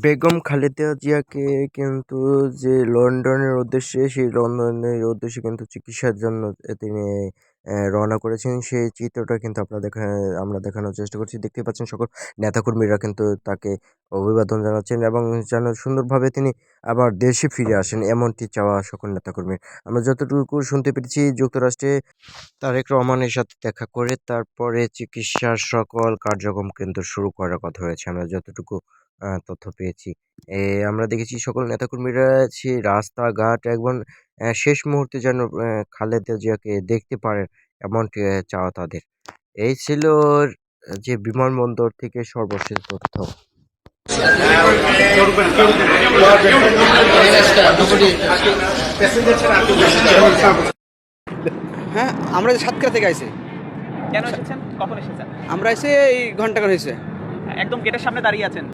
বেগম খালেদা জিয়াকে কিন্তু যে লন্ডনের উদ্দেশ্যে, সেই লন্ডনের উদ্দেশ্যে কিন্তু চিকিৎসার জন্য তিনি রওনা করেছেন। সেই চিত্রটা কিন্তু আমরা দেখানোর চেষ্টা করছি। দেখতেই পাচ্ছেন সকল নেতাকর্মীরা কিন্তু তাকে অভিবাদন জানাচ্ছেন এবং যেন সুন্দরভাবে তিনি আবার দেশে ফিরে আসেন, এমনটি চাওয়া সকল নেতাকর্মীর। আমরা যতটুকু শুনতে পেরেছি, যুক্তরাষ্ট্রে তারেক রহমানের সাথে দেখা করে তারপরে চিকিৎসার সকল কার্যক্রম কিন্তু শুরু করার কথা রয়েছে। আমরা যতটুকু তথ্য পেয়েছি। আমরা দেখেছি সকল নেতাকর্মীরা রাস্তাঘাট এবং শেষ মুহূর্তে যেন খালেদা জিয়াকে দেখতে পারেন, এমনটি চাওয়া তাদের। এই ছিল যে বিমানবন্দর থেকে সর্বশেষ তথ্য। হ্যাঁ, আমরা যে সাতক্ষীরা থেকে আইছি। কেন এসেছেন? কখন এসেছেন? আমরা এসে এই ঘন্টাখানেক হয়েছে। একদম গেটের সামনে দাঁড়িয়ে আছেন।